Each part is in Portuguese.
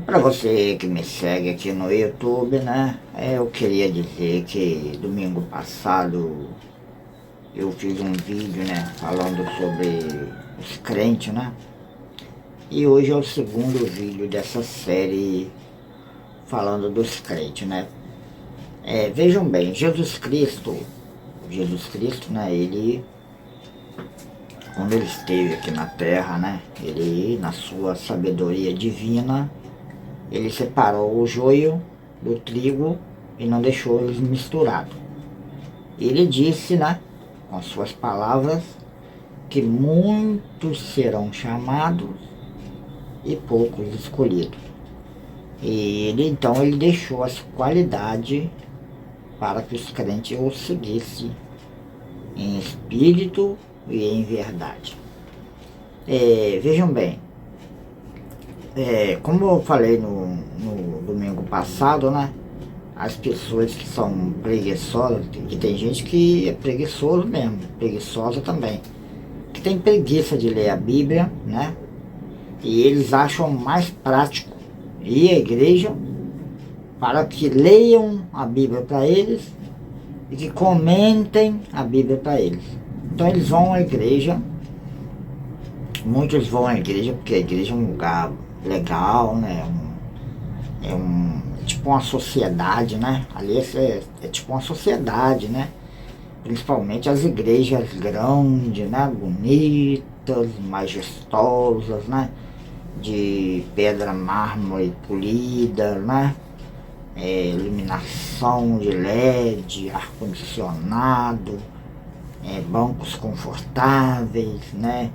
Para você que me segue aqui no YouTube, né? Eu queria dizer que domingo passado eu fiz um vídeo, né? Falando sobre os crentes, né? E hoje é o segundo vídeo dessa série falando dos crentes, né? Vejam bem, Jesus Cristo, né? Ele, quando ele esteve aqui na Terra, né? Ele, na sua sabedoria divina, ele separou o joio do trigo e não deixou eles misturados. Ele disse, né, com suas palavras, que muitos serão chamados e poucos escolhidos. E ele deixou as qualidades para que os crentes o seguissem em espírito e em verdade. Vejam bem, como eu falei no domingo passado, né? As pessoas que são preguiçosas, que tem gente que é preguiçoso mesmo, preguiçosa também, que tem preguiça de ler a Bíblia, né? E eles acham mais prático ir à igreja para que leiam a Bíblia para eles e que comentem a Bíblia para eles. Então eles vão à igreja, muitos vão à igreja porque a igreja é um lugar legal, né? Tipo uma sociedade, né? Ali é tipo uma sociedade, né? Principalmente as igrejas grandes, né? Bonitas, majestosas, né? De pedra, mármore polida, né? Iluminação de LED, ar-condicionado, bancos confortáveis, né?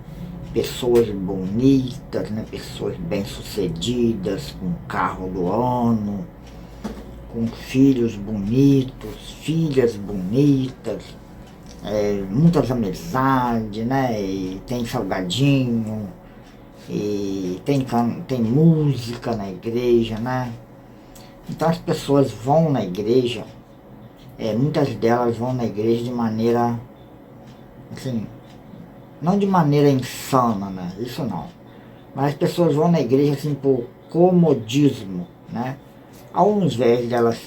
Pessoas bonitas, né? Pessoas bem-sucedidas, com carro do ano, com filhos bonitos, filhas bonitas, muitas amizades, né? E tem salgadinho, e tem música na igreja, né? Então as pessoas vão na igreja, muitas delas vão na igreja de maneira, assim, não de maneira insana, né? Isso não. Mas as pessoas vão na igreja assim por comodismo, né? Ao invés de elas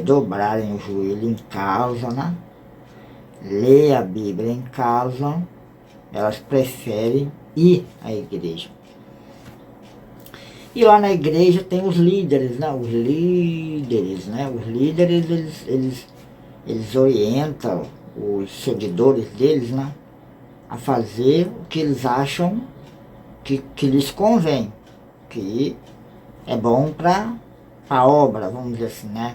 dobrarem o joelho em casa, né? Ler a Bíblia em casa, elas preferem ir à igreja. E lá na igreja tem os líderes, né? Os líderes, eles orientam os seguidores deles, né? A fazer o que eles acham que lhes convém, que é bom para a obra, vamos dizer assim, né?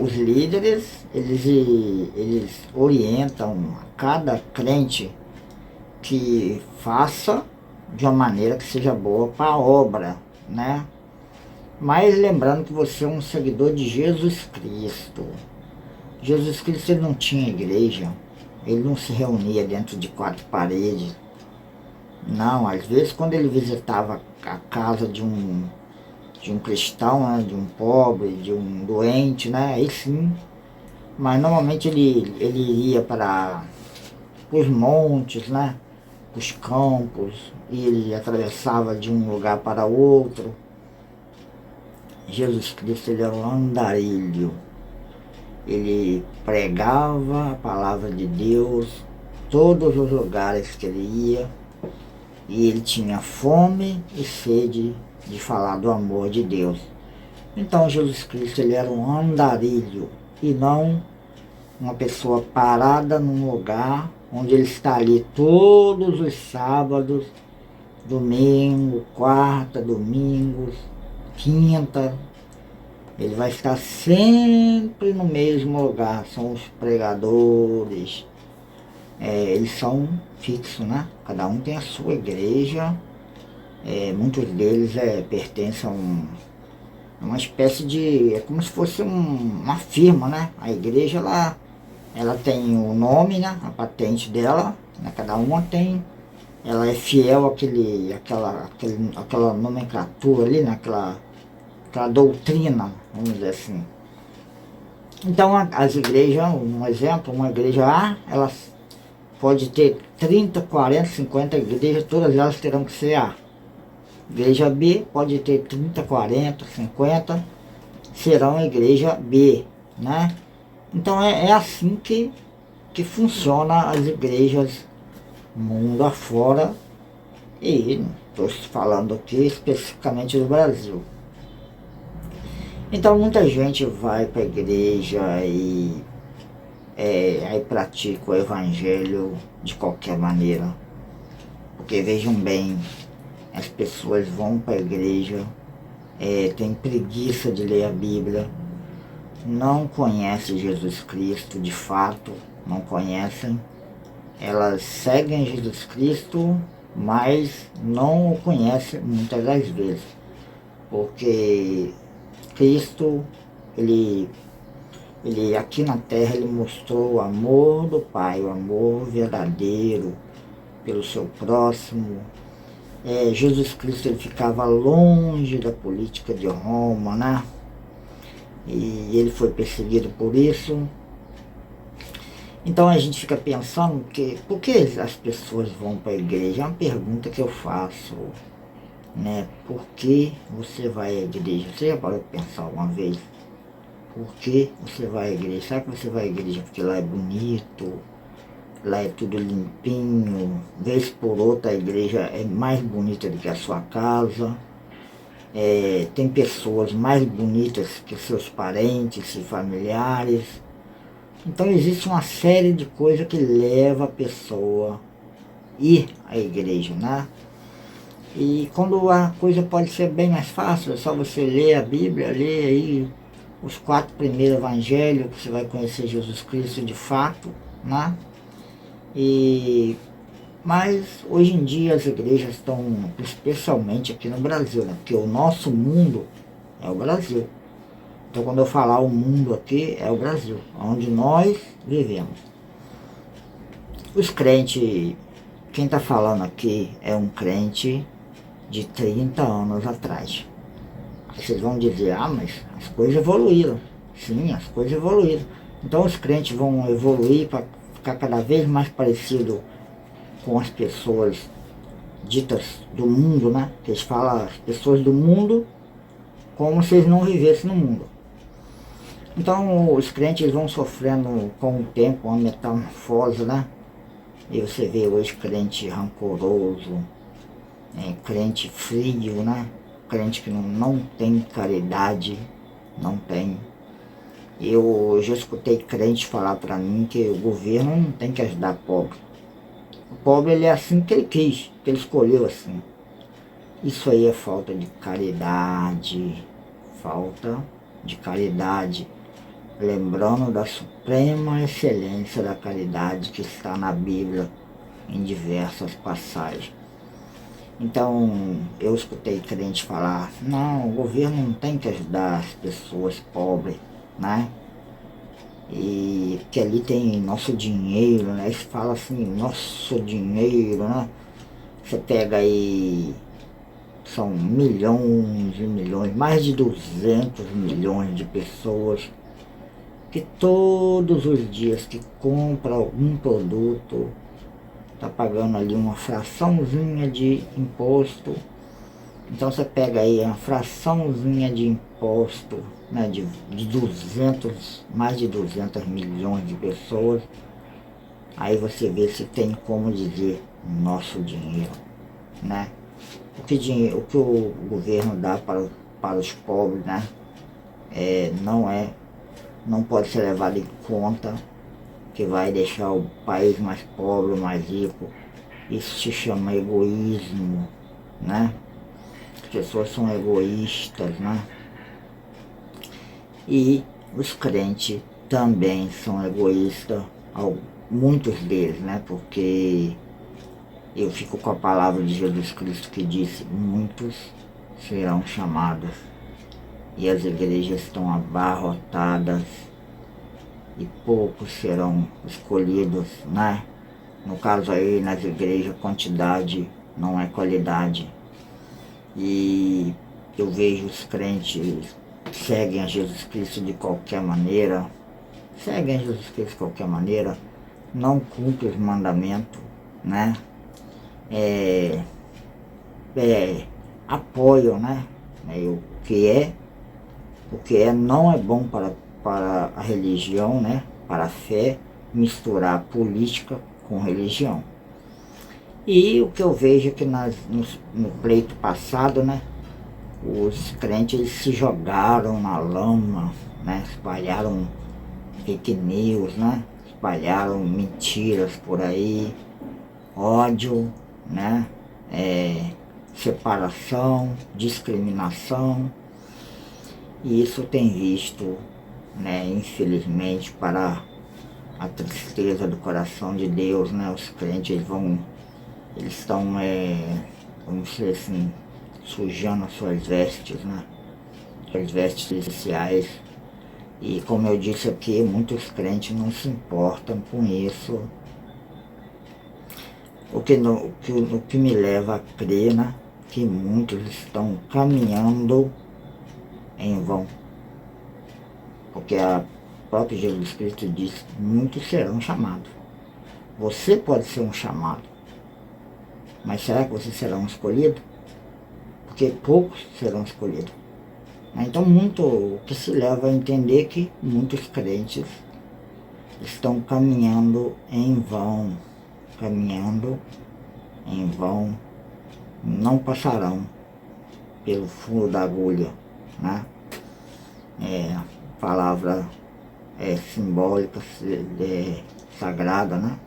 Os líderes, eles orientam a cada crente que faça de uma maneira que seja boa para a obra, né? Mas lembrando que você é um seguidor de Jesus Cristo. Jesus Cristo, ele não tinha igreja, ele não se reunia dentro de quatro paredes. Não, às vezes quando ele visitava a casa de um cristão, né, de um pobre, de um doente, né, aí sim. Mas normalmente ele ia para os montes, né, os campos, e ele atravessava de um lugar para outro. Jesus Cristo, ele era um andarilho. Ele pregava a palavra de Deus todos os lugares que ele ia, e ele tinha fome e sede de falar do amor de Deus. Então Jesus Cristo, ele era um andarilho e não uma pessoa parada num lugar onde ele está ali todos os sábados, domingo, quarta, domingos, quinta. Ele vai estar sempre no mesmo lugar. São os pregadores, eles são fixos, né? Cada um tem a sua igreja. Muitos deles pertencem a uma espécie de... é como se fosse uma firma, né? A igreja, ela tem o nome, né? A patente dela, né? Cada uma tem... ela é fiel àquela nomenclatura ali, né? Aquela doutrina, vamos dizer assim. Então as igrejas, um exemplo, uma igreja A, ela pode ter 30, 40, 50 igrejas, todas elas terão que ser A. Igreja B pode ter 30, 40, 50, serão igreja B, né? Então é assim que funciona as igrejas mundo afora, e estou falando aqui especificamente do Brasil. Então muita gente vai para a igreja e aí pratica o evangelho de qualquer maneira. Porque vejam bem, as pessoas vão para a igreja, têm preguiça de ler a Bíblia, não conhecem Jesus Cristo de fato, não conhecem. Elas seguem Jesus Cristo, mas não o conhecem muitas das vezes. Porque Cristo, ele aqui na terra, ele mostrou o amor do Pai, o amor verdadeiro pelo seu próximo. Jesus Cristo, ele ficava longe da política de Roma, né? E ele foi perseguido por isso. Então a gente fica pensando por que as pessoas vão para a igreja? É uma pergunta que eu faço, né? Por que você vai à igreja? Você já parou para pensar uma vez? Por que você vai à igreja? Será que você vai à igreja porque lá é bonito? Lá é tudo limpinho? Vez por outra a igreja é mais bonita do que a sua casa. Tem pessoas mais bonitas que seus parentes e familiares. Então existe uma série de coisas que leva a pessoa a ir à igreja, né? E quando a coisa pode ser bem mais fácil, é só você ler a Bíblia, ler aí os 4 primeiros evangelhos, que você vai conhecer Jesus Cristo de fato, né? Mas hoje em dia as igrejas estão, especialmente aqui no Brasil, né? Porque o nosso mundo é o Brasil. Então quando eu falar o mundo aqui, é o Brasil, onde nós vivemos. Os crentes, quem está falando aqui é um crente de 30 anos atrás. Vocês vão dizer, mas as coisas evoluíram. Sim, as coisas evoluíram. Então os crentes vão evoluir para ficar cada vez mais parecido com as pessoas ditas do mundo, né? Que eles falam as pessoas do mundo como se eles não vivessem no mundo. Então os crentes vão sofrendo com o tempo uma metamorfose, né? E você vê hoje crente rancoroso, crente frio, né? Crente que não tem caridade, não tem. Eu já escutei crente falar para mim que o governo não tem que ajudar pobre. O pobre, ele é assim que ele quis, que ele escolheu assim. Isso aí é falta de caridade, falta de caridade. Lembrando da suprema excelência da caridade que está na Bíblia em diversas passagens. Então eu escutei crente falar, não, o governo não tem que ajudar as pessoas pobres, né? E que ali tem nosso dinheiro, né? Eles falam assim, nosso dinheiro, né? Você pega aí, são milhões e milhões, mais de 200 milhões de pessoas que todos os dias que compra algum produto está pagando ali uma fraçãozinha de imposto. Então você pega aí uma fraçãozinha de imposto, né, de 200, mais de 200 milhões de pessoas. Aí você vê se tem como dizer nosso dinheiro, né? O que o governo dá para os pobres, né? Não pode ser levado em conta, que vai deixar o país mais pobre, mais rico. Isso se chama egoísmo, né? As pessoas são egoístas, né? E os crentes também são egoístas, muitos deles, né? Porque eu fico com a palavra de Jesus Cristo que disse, muitos serão chamados. E as igrejas estão abarrotadas e poucos serão escolhidos, né? No caso aí, nas igrejas, quantidade não é qualidade. E eu vejo os crentes seguem a Jesus Cristo de qualquer maneira, não cumprem os mandamentos, né? apoiam, né? O que é não é bom para a religião, né? Para a fé, misturar política com religião. E o que eu vejo é que no pleito passado, né? Os crentes eles se jogaram na lama, né? Espalharam fake news, né? Espalharam mentiras por aí, ódio, né? Separação, discriminação. E isso tem visto, né? Infelizmente, para a tristeza do coração de Deus, né? Os crentes eles estão, vamos dizer assim, sujando as suas vestes, né? Suas vestes especiais. E como eu disse aqui, muitos crentes não se importam com isso. O que me leva a crer, né? Que muitos estão caminhando em vão. Porque a própria Jesus Cristo disse, muitos serão chamados. Você pode ser um chamado. Mas será que você será um escolhido? Porque poucos serão escolhidos. Então o que se leva a entender que muitos crentes estão caminhando em vão. Caminhando em vão. Não passarão pelo fundo da agulha, né? A palavra simbólica, sagrada, né?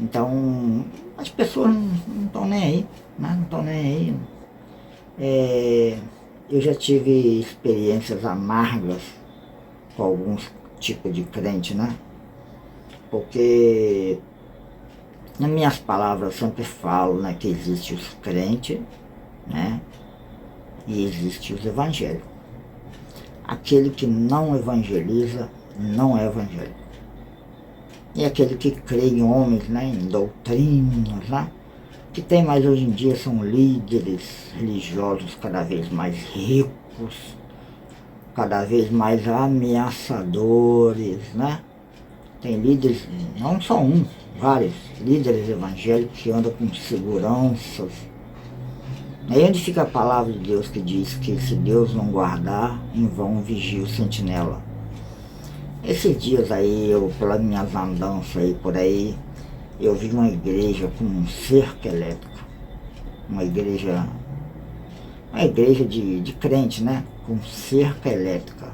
Então, as pessoas não estão nem aí, né? Não estão nem aí. Eu já tive experiências amargas com alguns tipos de crente, né? Porque, nas minhas palavras, eu sempre falo, né, que existe os crentes, né? E existe os evangélicos. Aquele que não evangeliza, não é evangélico. E aquele que crê em homens, né, em doutrinas, né? O que tem mais hoje em dia são líderes religiosos cada vez mais ricos, cada vez mais ameaçadores, né? Tem líderes, não só um, vários líderes evangélicos que andam com seguranças. Aí onde fica a palavra de Deus que diz que se Deus não guardar, em vão vigia o sentinela. Esses dias aí, pelas minhas andanças aí por aí, eu vi uma igreja com um cerco elétrico. Uma igreja de crente, né? Com cerca elétrica.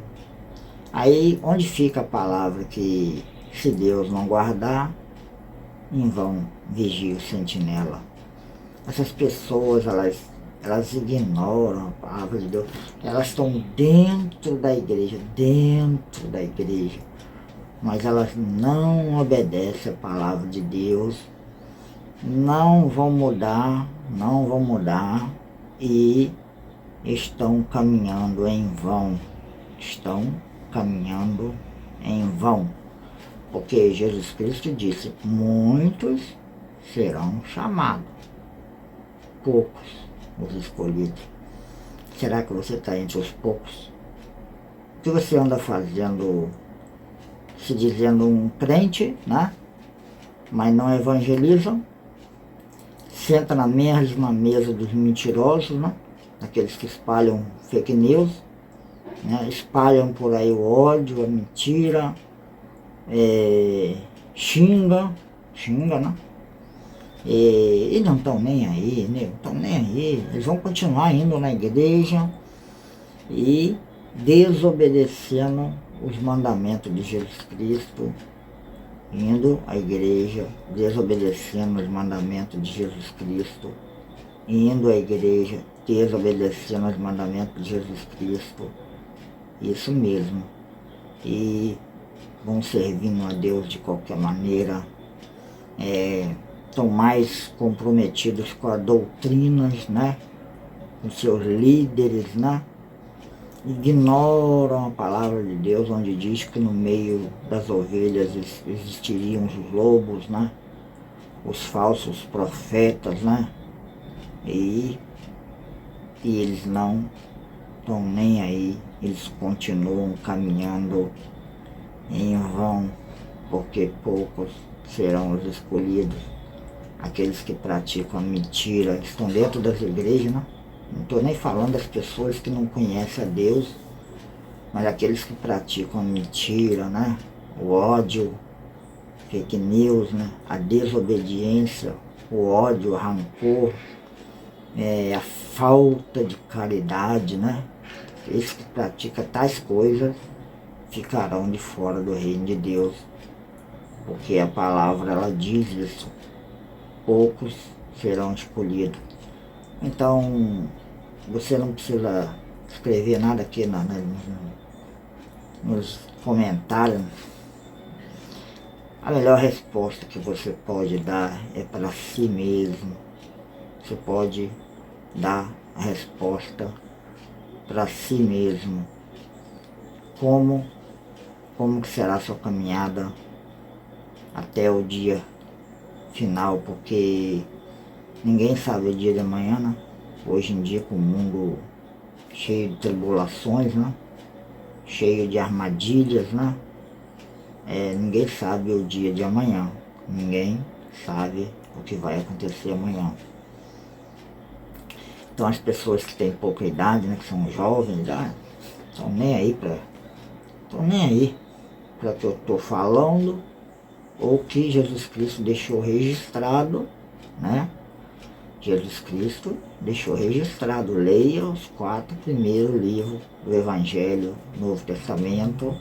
Aí onde fica a palavra que se Deus não guardar, em vão vigia o sentinela. Essas pessoas, elas ignoram a palavra de Deus. Elas estão dentro da igreja, mas elas não obedecem a palavra de Deus, não vão mudar e estão caminhando em vão, porque Jesus Cristo disse, muitos serão chamados, poucos os escolhidos. Será que você está entre os poucos? O que você anda fazendo, se dizendo um crente, né? Mas não evangelizam? Senta na mesma mesa dos mentirosos, né? Aqueles que espalham fake news, né? Espalham por aí o ódio, a mentira, xinga, né? E não estão nem aí, né? Não estão nem aí. Eles vão continuar indo na igreja e desobedecendo os mandamentos de Jesus Cristo, indo à igreja, desobedecendo os mandamentos de Jesus Cristo, indo à igreja, desobedecendo os mandamentos de Jesus Cristo, isso mesmo, e vão servindo a Deus de qualquer maneira, estão mais comprometidos com as doutrinas, né, com seus líderes, né, ignoram a palavra de Deus, onde diz que no meio das ovelhas existiriam os lobos, né? Os falsos profetas, né? E eles não estão nem aí, eles continuam caminhando em vão, porque poucos serão os escolhidos. Aqueles que praticam a mentira estão dentro das igrejas, né? Não estou nem falando das pessoas que não conhecem a Deus, mas aqueles que praticam a mentira, né? O ódio, fake news, né? A desobediência, o ódio, o rancor, a falta de caridade, né? Esses que praticam tais coisas ficarão de fora do reino de Deus, porque a palavra ela diz isso, poucos serão escolhidos. Então, você não precisa escrever nada aqui nos comentários. A melhor resposta que você pode dar é para si mesmo. Você pode dar a resposta para si mesmo. Como que será a sua caminhada até o dia final, porque ninguém sabe o dia de amanhã, né? Hoje em dia, com o mundo cheio de tribulações, né? Cheio de armadilhas, né? Ninguém sabe o dia de amanhã. Ninguém sabe o que vai acontecer amanhã. Então as pessoas que têm pouca idade, né? Que são jovens, estão nem aí para o que eu estou falando, ou que Jesus Cristo deixou registrado, né? Jesus Cristo deixou registrado. Leia os 4 primeiros livros do Evangelho, Novo Testamento,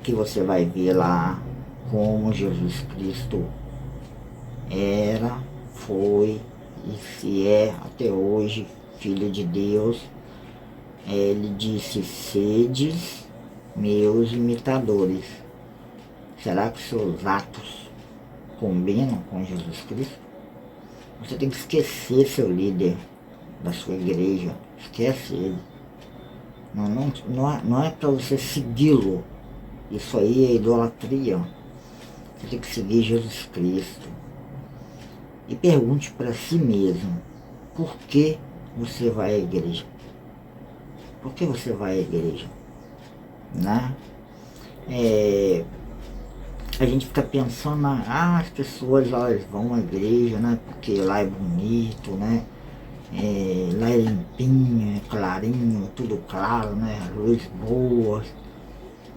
que você vai ver lá como Jesus Cristo era, foi e se é até hoje Filho de Deus. Ele disse: sedes meus imitadores. Será que seus atos combinam com Jesus Cristo? Você tem que esquecer seu líder da sua igreja, esquece ele. Não é para você segui-lo. Isso aí é idolatria. Você tem que seguir Jesus Cristo. E pergunte para si mesmo, por que você vai à igreja? Por que você vai à igreja? Né? A gente fica pensando, as pessoas elas vão à igreja, né? Porque lá é bonito, né? Lá é limpinho, é clarinho, tudo claro, né? Luz boa.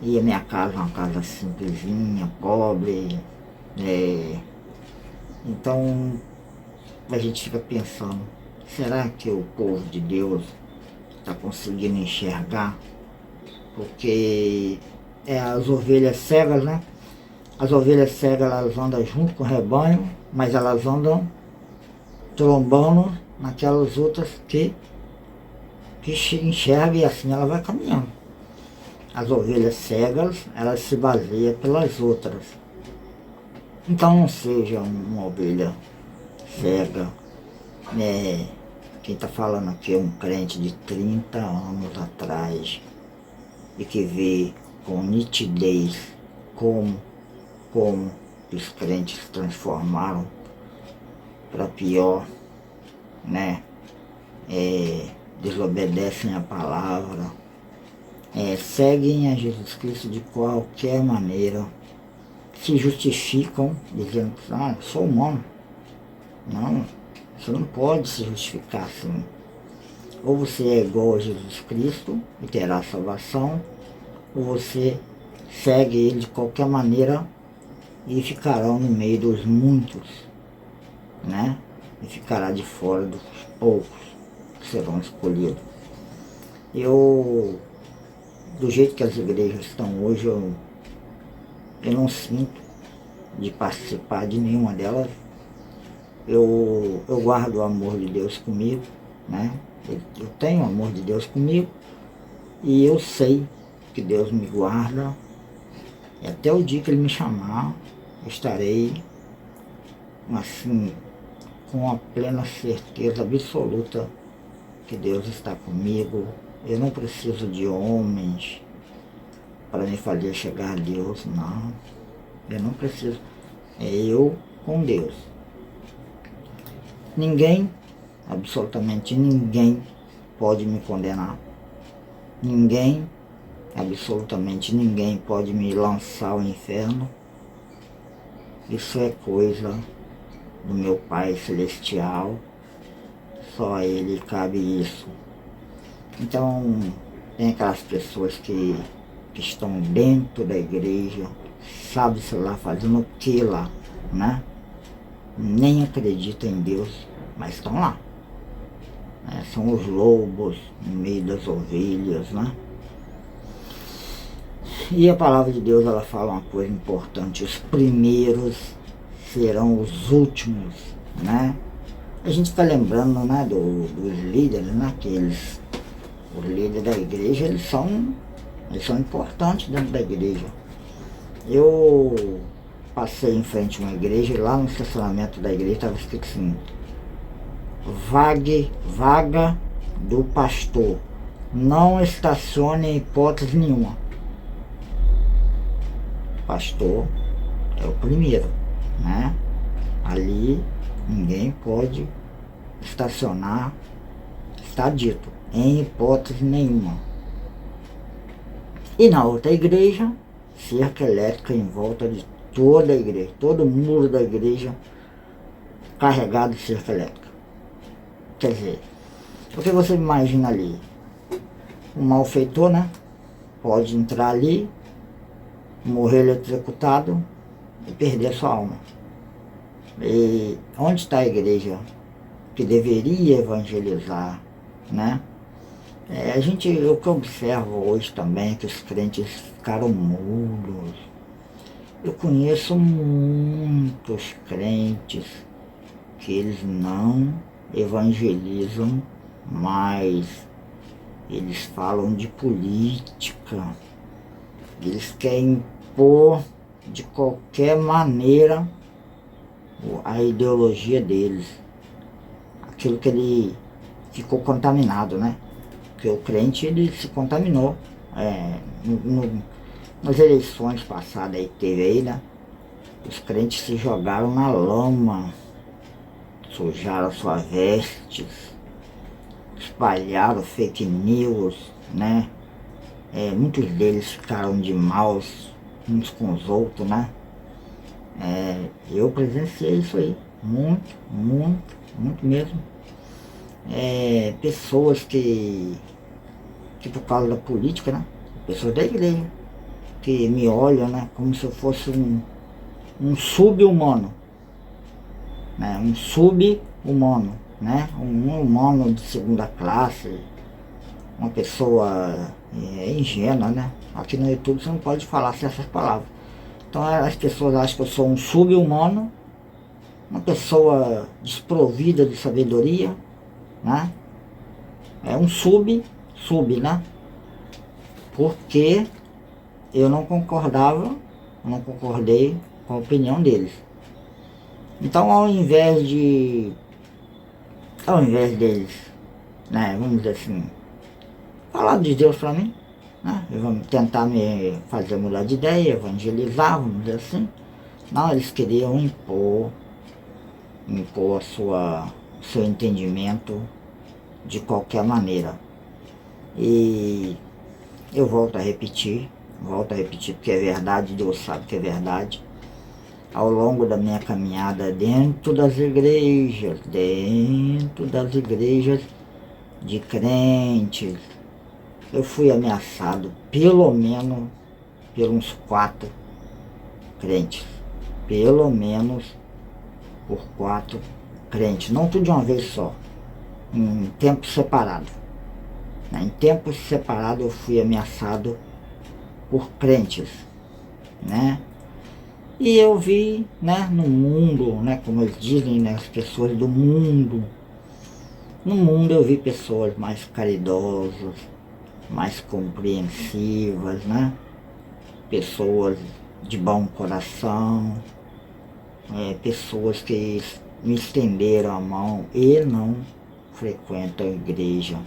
E a minha casa é uma casa simplesinha, pobre. Então a gente fica pensando, será que o povo de Deus está conseguindo enxergar? Porque as ovelhas cegas, né? As ovelhas cegas elas andam junto com o rebanho, mas elas andam trombando naquelas outras que enxergam, e assim ela vai caminhando. As ovelhas cegas, elas se baseiam pelas outras. Então não seja uma ovelha cega. Quem está falando aqui é um crente de 30 anos atrás e que vê com nitidez como os crentes se transformaram para pior, né? Desobedecem a palavra, seguem a Jesus Cristo de qualquer maneira, se justificam dizendo que sou humano. Não, você não pode se justificar assim. Ou você é igual a Jesus Cristo e terá salvação, ou você segue ele de qualquer maneira e ficarão no meio dos muitos, né? E ficará de fora dos poucos que serão escolhidos. Do jeito que as igrejas estão hoje, eu não sinto de participar de nenhuma delas. Eu guardo o amor de Deus comigo, né? Eu tenho o amor de Deus comigo e eu sei que Deus me guarda, e até o dia que Ele me chamar, eu estarei assim, com a plena certeza absoluta que Deus está comigo. Eu não preciso de homens para me fazer chegar a Deus, não. Eu não preciso. É eu com Deus. Ninguém, absolutamente ninguém, pode me condenar. Ninguém, absolutamente ninguém, pode me lançar ao inferno. Isso é coisa do meu Pai Celestial. Só a Ele cabe isso. Então, tem aquelas pessoas que estão dentro da igreja, sabe-se lá fazendo o que lá, né? Nem acreditam em Deus, mas estão lá. São os lobos no meio das ovelhas, né? E a palavra de Deus, ela fala uma coisa importante: os primeiros serão os últimos, né? A gente fica lembrando, né, dos líderes, né, que os líderes da igreja, eles são importantes dentro da igreja. Eu passei em frente a uma igreja e lá no estacionamento da igreja estava escrito assim: vaga do pastor, não estacione em hipótese nenhuma. Pastor é o primeiro, né? Ali ninguém pode estacionar, está dito, em hipótese nenhuma. E na outra igreja, cerca elétrica em volta de toda a igreja, todo o muro da igreja carregado de cerca elétrica. Quer dizer, o que você imagina ali? Um malfeitor, né? Pode entrar ali, morrer eletrocutado e perder a sua alma. E onde está a igreja que deveria evangelizar, né? O que eu observo hoje também é que os crentes ficaram mudos. Eu conheço muitos crentes que eles não evangelizam mais. Eles falam de política. Eles querem impor de qualquer maneira a ideologia deles. Aquilo que ele ficou contaminado, né? Porque o crente, ele se contaminou. Nas eleições passadas aí teve aí, né? Os crentes se jogaram na lama, sujaram suas vestes, espalharam fake news, né? Muitos deles ficaram de maus uns com os outros, né? Eu presenciei isso aí, muito mesmo. Pessoas que por causa da política, né? Pessoas da igreja, que me olham, né, como se eu fosse um sub-humano, né? Um sub-humano, né? Um humano de segunda classe, uma pessoa ingênua, né? Aqui no YouTube você não pode falar essas palavras. Então as pessoas acham que eu sou um sub-humano, uma pessoa desprovida de sabedoria, né? Um sub, né? Porque eu não concordei com a opinião deles. Então ao invés deles, né, vamos dizer assim, falar de Deus para mim, né? Vamos tentar me fazer mudar de ideia, evangelizar, vamos dizer assim. Não, eles queriam impor seu entendimento de qualquer maneira. E eu volto a repetir porque é verdade, Deus sabe que é verdade. Ao longo da minha caminhada dentro das igrejas de crentes, eu fui ameaçado pelo menos por uns 4 crentes. Pelo menos por 4 crentes. Não tudo de uma vez só. Em tempo separado. Em tempo separado eu fui ameaçado por crentes, né? E eu vi, né, no mundo, né, como eles dizem, né, as pessoas do mundo. No mundo eu vi pessoas mais caridosas, mais compreensivas, né? Pessoas de bom coração, pessoas que me estenderam a mão e não frequentam a igreja.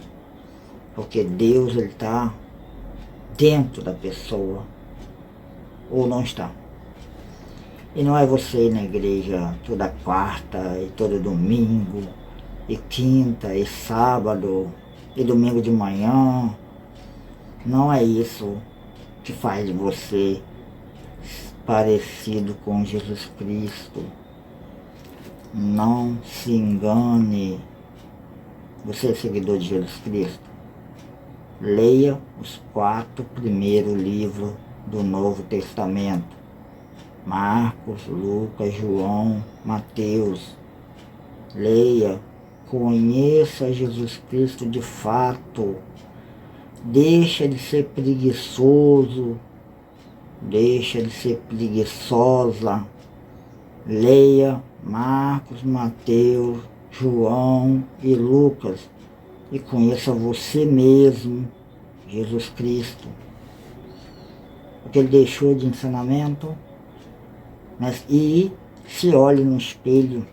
Porque Deus, ele está dentro da pessoa ou não está. E não é você ir na igreja toda quarta e todo domingo, e quinta e sábado e domingo de manhã. Não é isso que faz de você parecido com Jesus Cristo. Não se engane. Você é seguidor de Jesus Cristo? Leia os 4 primeiros livros do Novo Testamento. Marcos, Lucas, João, Mateus. Leia, conheça Jesus Cristo de fato. Deixa de ser preguiçoso, deixa de ser preguiçosa. Leia Marcos, Mateus, João e Lucas e conheça você mesmo, Jesus Cristo. O que ele deixou de ensinamento, né? E se olhe no espelho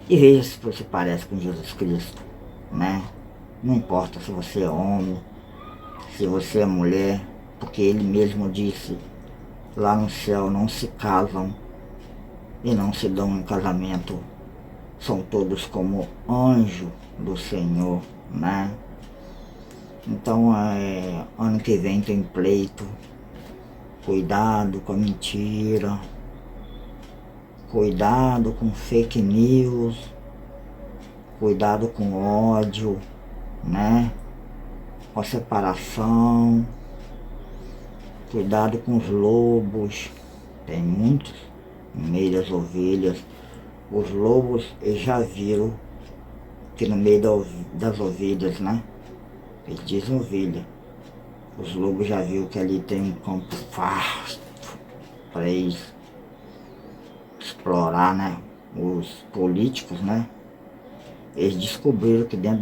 e veja se você parece com Jesus Cristo, né? Não importa se você é homem, se você é mulher, porque ele mesmo disse, lá no céu não se casam e não se dão em casamento, são todos como anjo do Senhor, né? Então, ano que vem tem pleito, cuidado com a mentira, cuidado com fake news, cuidado com ódio, né? Com a separação, cuidado com os lobos, tem muitos no meio das ovelhas. Os lobos eles já viram que no meio das ovelhas, né? Eles dizem ovelha. Os lobos já viram que ali tem um campo vasto para eles explorar, né? Os políticos, né? Eles descobriram que dentro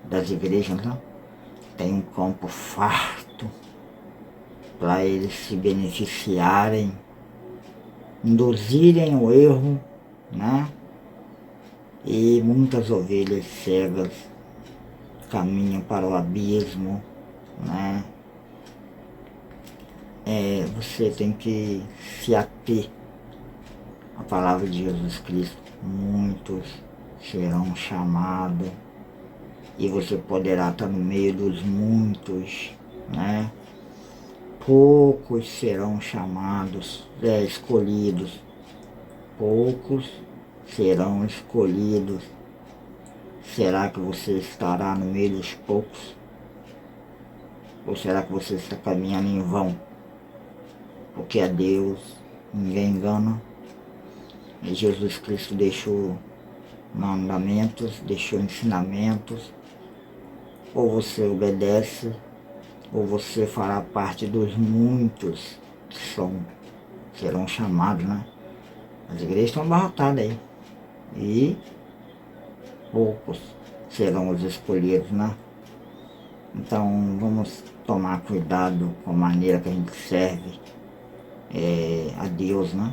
das igrejas, né? Tem um campo farto para eles se beneficiarem, induzirem o erro, né? E muitas ovelhas cegas caminham para o abismo, né? Você tem que se ater à palavra de Jesus Cristo. Muitos serão chamados e você poderá estar no meio dos muitos, né? Poucos serão chamados, escolhidos. Poucos serão escolhidos. Será que você estará no meio dos poucos? Ou será que você está caminhando em vão? Porque é Deus, ninguém engana. E Jesus Cristo deixou mandamentos, deixou ensinamentos. Ou você obedece, ou você fará parte dos muitos que serão chamados, né? As igrejas estão abarrotadas aí. E poucos serão os escolhidos, né? Então vamos tomar cuidado com a maneira que a gente serve a Deus, né?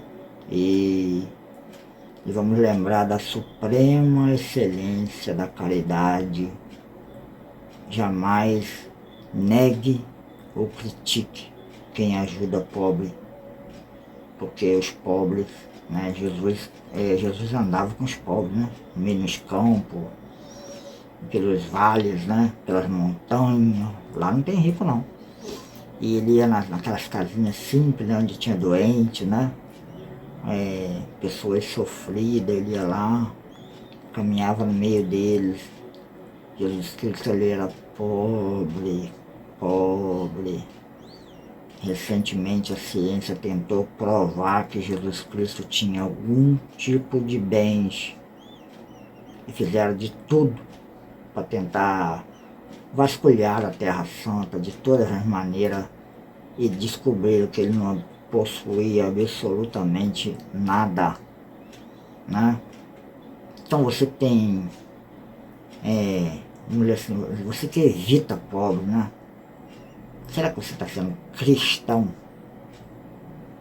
E vamos lembrar da suprema excelência da caridade. Jamais negue ou critique quem ajuda pobre, porque os pobres, né? Jesus andava com os pobres, né? No meio dos campos, pelos vales, né? Pelas montanhas. Lá não tem rico não. E ele ia naquelas casinhas simples, né? Onde tinha doente, né? Pessoas sofridas, ele ia lá, caminhava no meio deles. Jesus Cristo ele era pobre. Recentemente a ciência tentou provar que Jesus Cristo tinha algum tipo de bens e fizeram de tudo para tentar vasculhar a Terra Santa de todas as maneiras e descobriram que ele não possuía absolutamente nada, né? Então você tem, vamos dizer assim, você que evita pobre, né? Será que você está sendo cristão?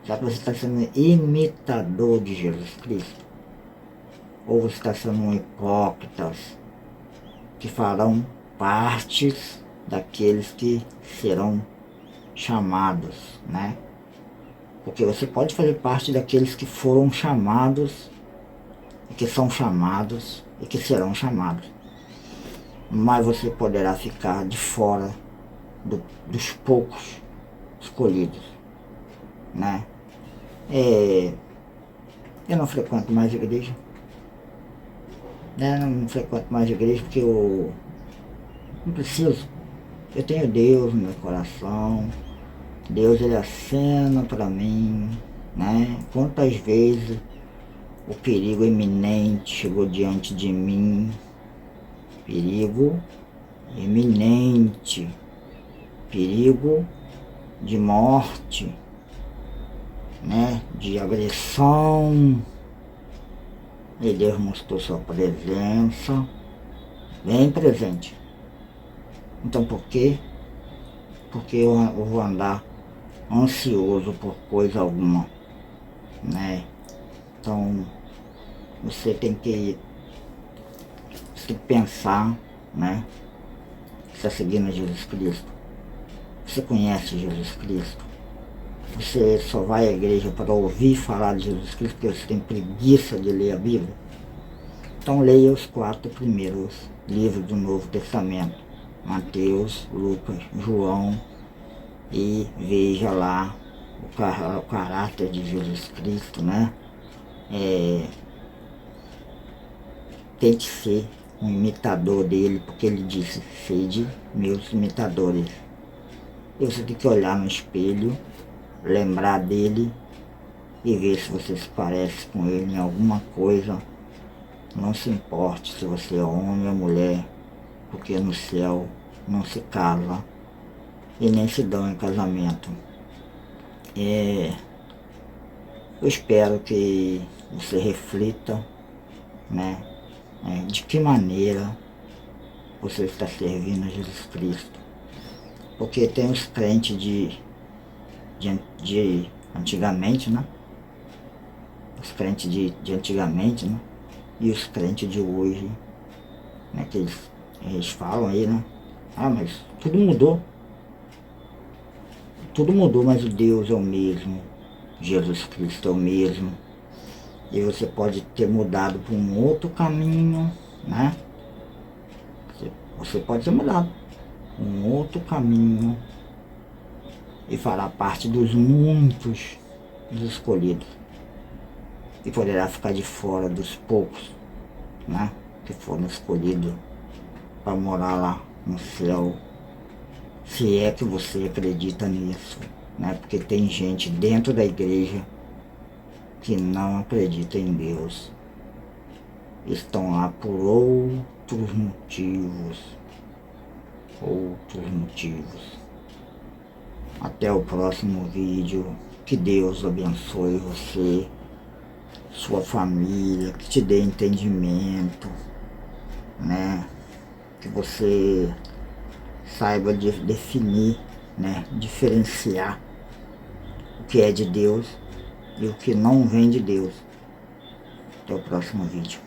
Será que você está sendo imitador de Jesus Cristo? Ou você está sendo um hipócrita que farão partes daqueles que serão chamados, né? Porque você pode fazer parte daqueles que foram chamados, e que são chamados e que serão chamados. Mas você poderá ficar de fora dos poucos escolhidos, né? Eu não frequento mais igreja. né? Não frequento mais igreja porque eu não preciso. Eu tenho Deus no meu coração. Deus, ele acena para mim, né? Quantas vezes o perigo iminente chegou diante de mim. Perigo iminente. Perigo de morte, né? De agressão. E Deus mostrou sua presença, bem presente. Então por quê? Porque eu vou andar ansioso por coisa alguma, né? Então você tem que pensar, né? Você está seguindo Jesus Cristo. Você conhece Jesus Cristo. Você só vai à igreja para ouvir falar de Jesus Cristo porque você tem preguiça de ler a Bíblia. Então leia os 4 primeiros livros do Novo Testamento. Mateus, Lucas, João, e veja lá o caráter de Jesus Cristo, né? Tente ser um imitador dele, porque ele disse, sede meus imitadores. E você tem que olhar no espelho, lembrar dele e ver se você se parece com ele em alguma coisa. Não se importe se você é homem ou mulher, porque no céu não se casa e nem se dão em casamento. Eu espero que você reflita, né? De que maneira você está servindo a Jesus Cristo. Porque tem os crentes de antigamente, né? Os crentes de antigamente, né? E os crentes de hoje, né? Que eles falam aí, né? Ah, mas tudo mudou. Tudo mudou, mas o Deus é o mesmo. Jesus Cristo é o mesmo. E você pode ter mudado para um outro caminho, né? Você pode ter mudado um outro caminho e fará parte dos muitos dos escolhidos. E poderá ficar de fora dos poucos, né? Que foram escolhidos para morar lá no céu. Se é que você acredita nisso, né? Porque tem gente dentro da igreja que não acredita em Deus. Estão lá por outros motivos. Até o próximo vídeo. Que Deus abençoe você, sua família, que te dê entendimento, né? Que você saiba definir, né? Diferenciar o que é de Deus e o que não vem de Deus. Até o próximo vídeo.